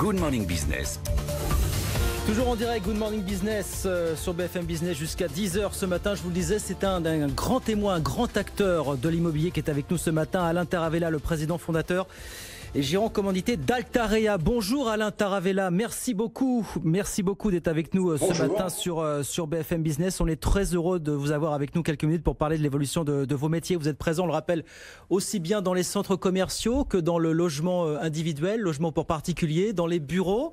Good Morning Business. Toujours en direct, Good Morning Business sur BFM Business jusqu'à 10h ce matin. Je vous le disais, c'est un grand témoin, un grand acteur de l'immobilier qui est avec nous ce matin. Alain Taravella, le président fondateur et gérant commandité d'Altarea. Bonjour Alain Taravella, merci beaucoup d'être avec nous ce matin sur BFM Business. On est très heureux de vous avoir avec nous quelques minutes pour parler de l'évolution de vos métiers. Vous êtes présent, on le rappelle, aussi bien dans les centres commerciaux que dans le logement individuel, logement pour particuliers, dans les bureaux.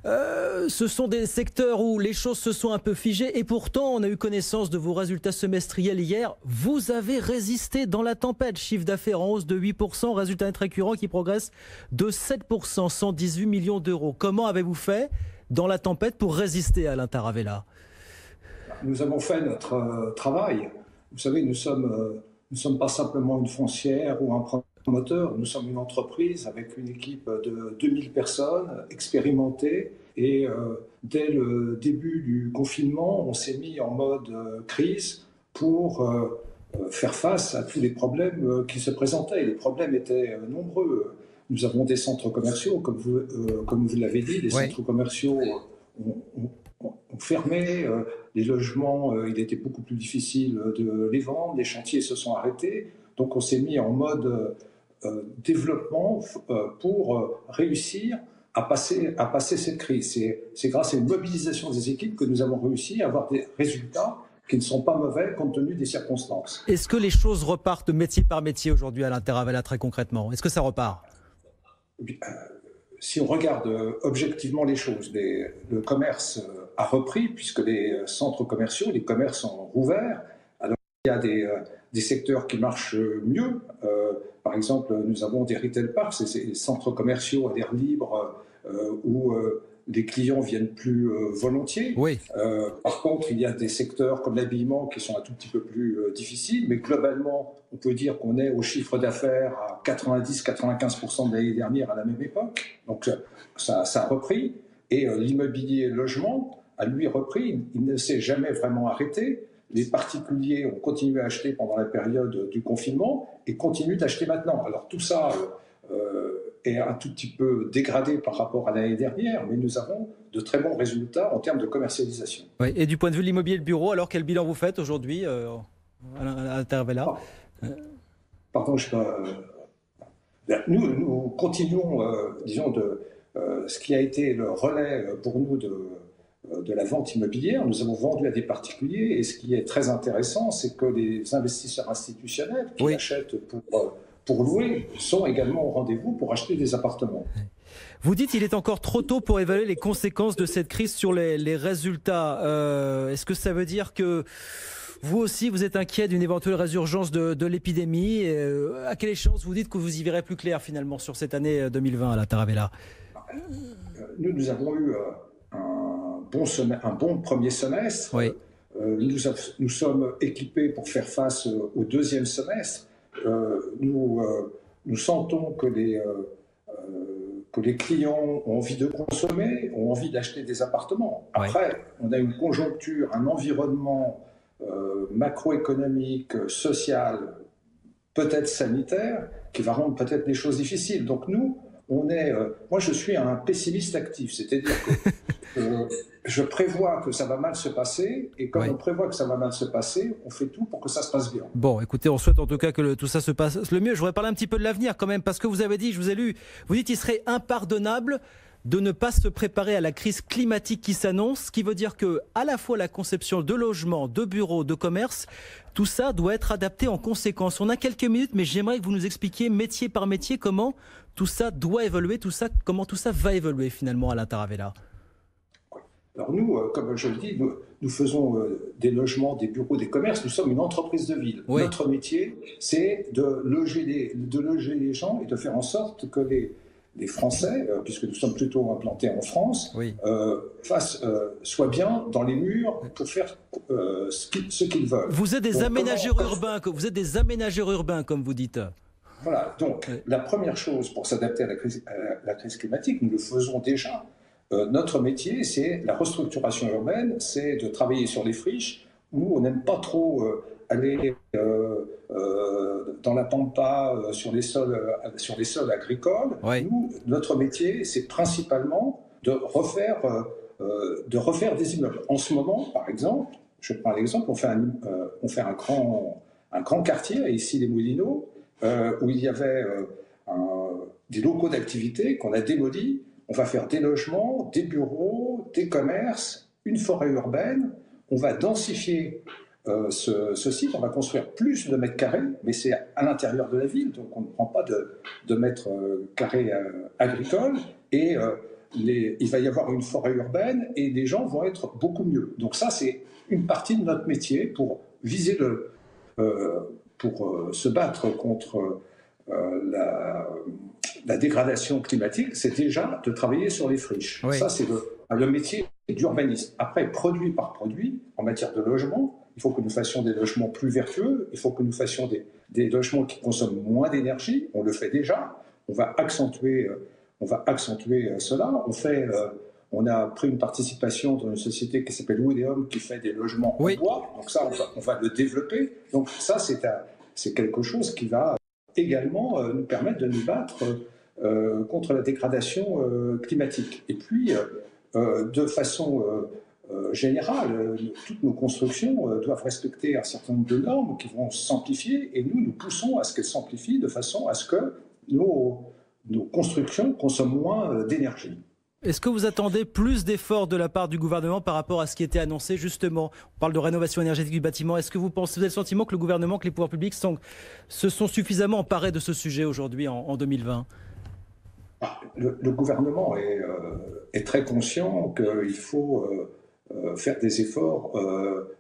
Ce sont des secteurs où les choses se sont un peu figées et pourtant on a eu connaissance de vos résultats semestriels hier. Vous avez résisté dans la tempête, chiffre d'affaires en hausse de 8%, résultat net récurrent qui progresse de 7%, 118 millions d'euros. Comment avez-vous fait dans la tempête pour résister, Alain Taravella? Nous avons fait notre travail. Vous savez, nous sommes pas simplement une foncière ou un promoteur, nous sommes une entreprise avec une équipe de 2000 personnes expérimentées et dès le début du confinement, on s'est mis en mode crise pour faire face à tous les problèmes qui se présentaient. Les problèmes étaient nombreux. Nous avons des centres commerciaux, comme vous l'avez dit, des centres commerciaux ont fermé, les logements, il était beaucoup plus difficile de les vendre, les chantiers se sont arrêtés, donc on s'est mis en mode développement pour réussir à passer cette crise. C'est grâce à une mobilisation des équipes que nous avons réussi à avoir des résultats qui ne sont pas mauvais compte tenu des circonstances. Est-ce que les choses repartent métier par métier aujourd'hui à l'Interavella très concrètement? Est-ce que ça repart? Si on regarde objectivement les choses, le commerce a repris puisque les centres commerciaux, les commerces sont rouverts. Alors il y a des secteurs qui marchent mieux. Par exemple, nous avons des retail parks, c'est ces centres commerciaux à l'air libre où les clients viennent plus volontiers. Oui. Par contre, il y a des secteurs comme l'habillement qui sont un tout petit peu plus difficiles, mais globalement, on peut dire qu'on est au chiffre d'affaires à 90-95% de l'année dernière à la même époque. Donc ça a repris. Et l'immobilier logement a lui repris. Il ne s'est jamais vraiment arrêté. Les particuliers ont continué à acheter pendant la période du confinement et continuent d'acheter maintenant. Alors tout ça est un tout petit peu dégradé par rapport à l'année dernière, mais nous avons de très bons résultats en termes de commercialisation. Oui, et du point de vue de l'immobilier de bureau, alors quel bilan vous faites aujourd'hui à Taravella? Pardon, je sais pas. Nous continuons, disons, ce qui a été le relais pour nous de la vente immobilière. Nous avons vendu à des particuliers et ce qui est très intéressant, c'est que les investisseurs institutionnels qui achètent pour louer sont également au rendez-vous pour acheter des appartements. Vous dites qu'il est encore trop tôt pour évaluer les conséquences de cette crise sur les résultats. Est-ce que ça veut dire que vous aussi, vous êtes inquiet d'une éventuelle résurgence de l'épidémie? À quelle échéance vous dites que vous y verrez plus clair finalement sur cette année 2020 à la Taravella? Nous avons eu un bon premier semestre. Oui. Nous sommes équipés pour faire face au deuxième semestre. Nous sentons que les clients ont envie de consommer, ont envie d'acheter des appartements. Après, on a une conjoncture, un environnement macroéconomique, social, peut-être sanitaire, qui va rendre peut-être les choses difficiles. Donc nous, moi je suis un pessimiste actif, c'est-à-dire que je prévois que ça va mal se passer, et comme on prévoit que ça va mal se passer, on fait tout pour que ça se passe bien. Bon, écoutez, on souhaite en tout cas que tout ça se passe le mieux. Je voudrais parler un petit peu de l'avenir quand même, parce que vous avez dit, je vous ai lu, vous dites qu'il serait impardonnable de ne pas se préparer à la crise climatique qui s'annonce, ce qui veut dire que à la fois la conception de logements, de bureaux, de commerce, tout ça doit être adapté en conséquence. On a quelques minutes, mais j'aimerais que vous nous expliquiez métier par métier comment tout ça doit évoluer, comment tout ça va évoluer finalement à la Taravella. Alors nous, comme je le dis, nous faisons des logements, des bureaux, des commerces, nous sommes une entreprise de ville. Oui. Notre métier, c'est de loger les gens et de faire en sorte que les Français, puisque nous sommes plutôt implantés en France, soient bien dans les murs pour faire ce qu'ils veulent. Vous êtes des aménageurs urbains, comme vous dites. Voilà, donc la première chose pour s'adapter à la crise climatique, nous le faisons déjà. Notre métier, c'est la restructuration urbaine, c'est de travailler sur les friches. Nous, on n'aime pas trop aller dans la pampa, sur les sols agricoles. Oui. Nous, notre métier, c'est principalement de refaire des immeubles. En ce moment, par exemple, je prends l'exemple, on fait un grand quartier à Issy-les-Moulineaux, où il y avait des locaux d'activité qu'on a démolis. On va faire des logements, des bureaux, des commerces, une forêt urbaine. On va densifier ce site, on va construire plus de mètres carrés, mais c'est à l'intérieur de la ville, donc on ne prend pas de mètres carrés agricoles, et il va y avoir une forêt urbaine, et les gens vont être beaucoup mieux. Donc ça, c'est une partie de notre métier pour viser pour se battre contre la dégradation climatique, c'est déjà de travailler sur les friches. Oui. Ça, c'est le métier d'urbaniste. Après, produit par produit, en matière de logement, il faut que nous fassions des logements plus vertueux, il faut que nous fassions des logements qui consomment moins d'énergie. On le fait déjà. On va accentuer cela. On a pris une participation dans une société qui s'appelle Woodéum, qui fait des logements en bois. Donc ça, on va le développer. Donc ça, c'est quelque chose qui va également nous permettre de nous battre contre la dégradation climatique. Et puis, de façon générale, toutes nos constructions doivent respecter un certain nombre de normes qui vont s'amplifier, et nous poussons à ce qu'elles s'amplifient de façon à ce que nos constructions consomment moins d'énergie. Est-ce que vous attendez plus d'efforts de la part du gouvernement par rapport à ce qui était annoncé justement? On parle de rénovation énergétique du bâtiment. Est-ce que vous avez le sentiment que le gouvernement, que les pouvoirs publics se sont suffisamment emparés de ce sujet aujourd'hui en 2020? Le gouvernement est très conscient qu'il faut faire des efforts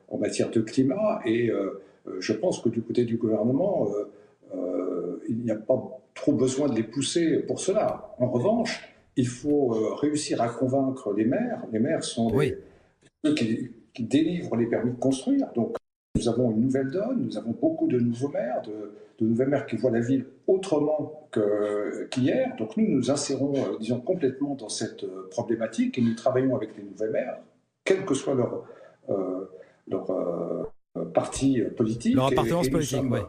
en matière de climat, et je pense que du côté du gouvernement, il n'y a pas trop besoin de les pousser pour cela. En revanche, il faut réussir à convaincre les maires. Les maires sont ceux qui délivrent les permis de construire. Donc, nous avons une nouvelle donne, nous avons beaucoup de nouveaux maires, de nouveaux maires qui voient la ville autrement qu'hier. Donc, nous insérons, disons, complètement dans cette problématique, et nous travaillons avec les nouveaux maires, quel que soit leur parti politique. Leur appartenance politique, oui.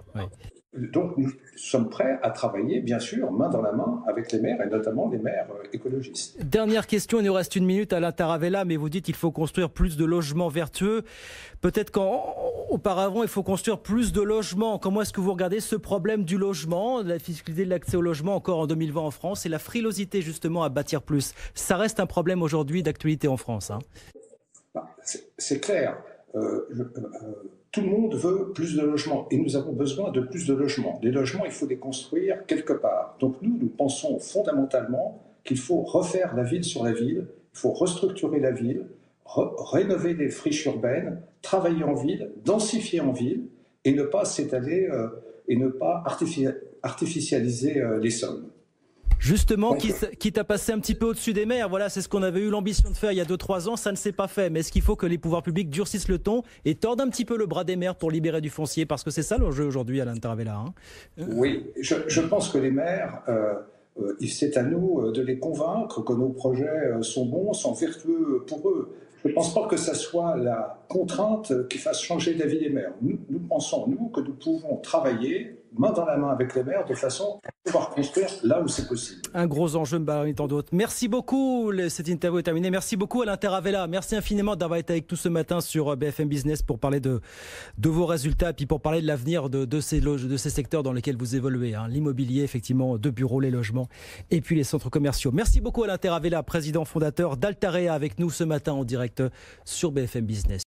Donc, nous sommes prêts à travailler, bien sûr, main dans la main avec les maires, et notamment les maires écologistes. Dernière question, il nous reste 1 minute, Alain Taravella, mais vous dites qu'il faut construire plus de logements vertueux. Peut-être qu'auparavant, il faut construire plus de logements. Comment est-ce que vous regardez ce problème du logement, de la difficulté de l'accès au logement encore en 2020 en France, et la frilosité justement à bâtir plus? Ça reste un problème aujourd'hui d'actualité en France. C'est clair. Tout le monde veut plus de logements, et nous avons besoin de plus de logements. Les logements, il faut les construire quelque part. Donc nous pensons fondamentalement qu'il faut refaire la ville sur la ville, il faut restructurer la ville, rénover les friches urbaines, travailler en ville, densifier en ville, et ne pas s'étaler et ne pas artificialiser les sols. Justement, quitte à passer un petit peu au-dessus des maires, voilà, c'est ce qu'on avait eu l'ambition de faire il y a 2-3 ans, ça ne s'est pas fait. Mais est-ce qu'il faut que les pouvoirs publics durcissent le ton et tordent un petit peu le bras des maires pour libérer du foncier? Parce que c'est ça l'enjeu aujourd'hui, Alain Taravella. Oui, je pense que les maires, c'est à nous de les convaincre que nos projets sont bons, sont vertueux pour eux. Je ne pense pas que ça soit la contrainte qui fasse changer d'avis les maires. Nous pensons, que nous pouvons travailler main dans la main avec les maires de façon à pouvoir construire là où c'est possible. Un gros enjeu, parmi tant d'autres. Merci beaucoup, cette interview est terminée. Merci beaucoup Alain Taravella. Merci infiniment d'avoir été avec nous ce matin sur BFM Business pour parler de vos résultats et puis pour parler de l'avenir de ces secteurs dans lesquels vous évoluez. L'immobilier, effectivement, de bureaux, les logements et puis les centres commerciaux. Merci beaucoup Alain Taravella, président fondateur d'Altarea, avec nous ce matin en direct sur BFM Business.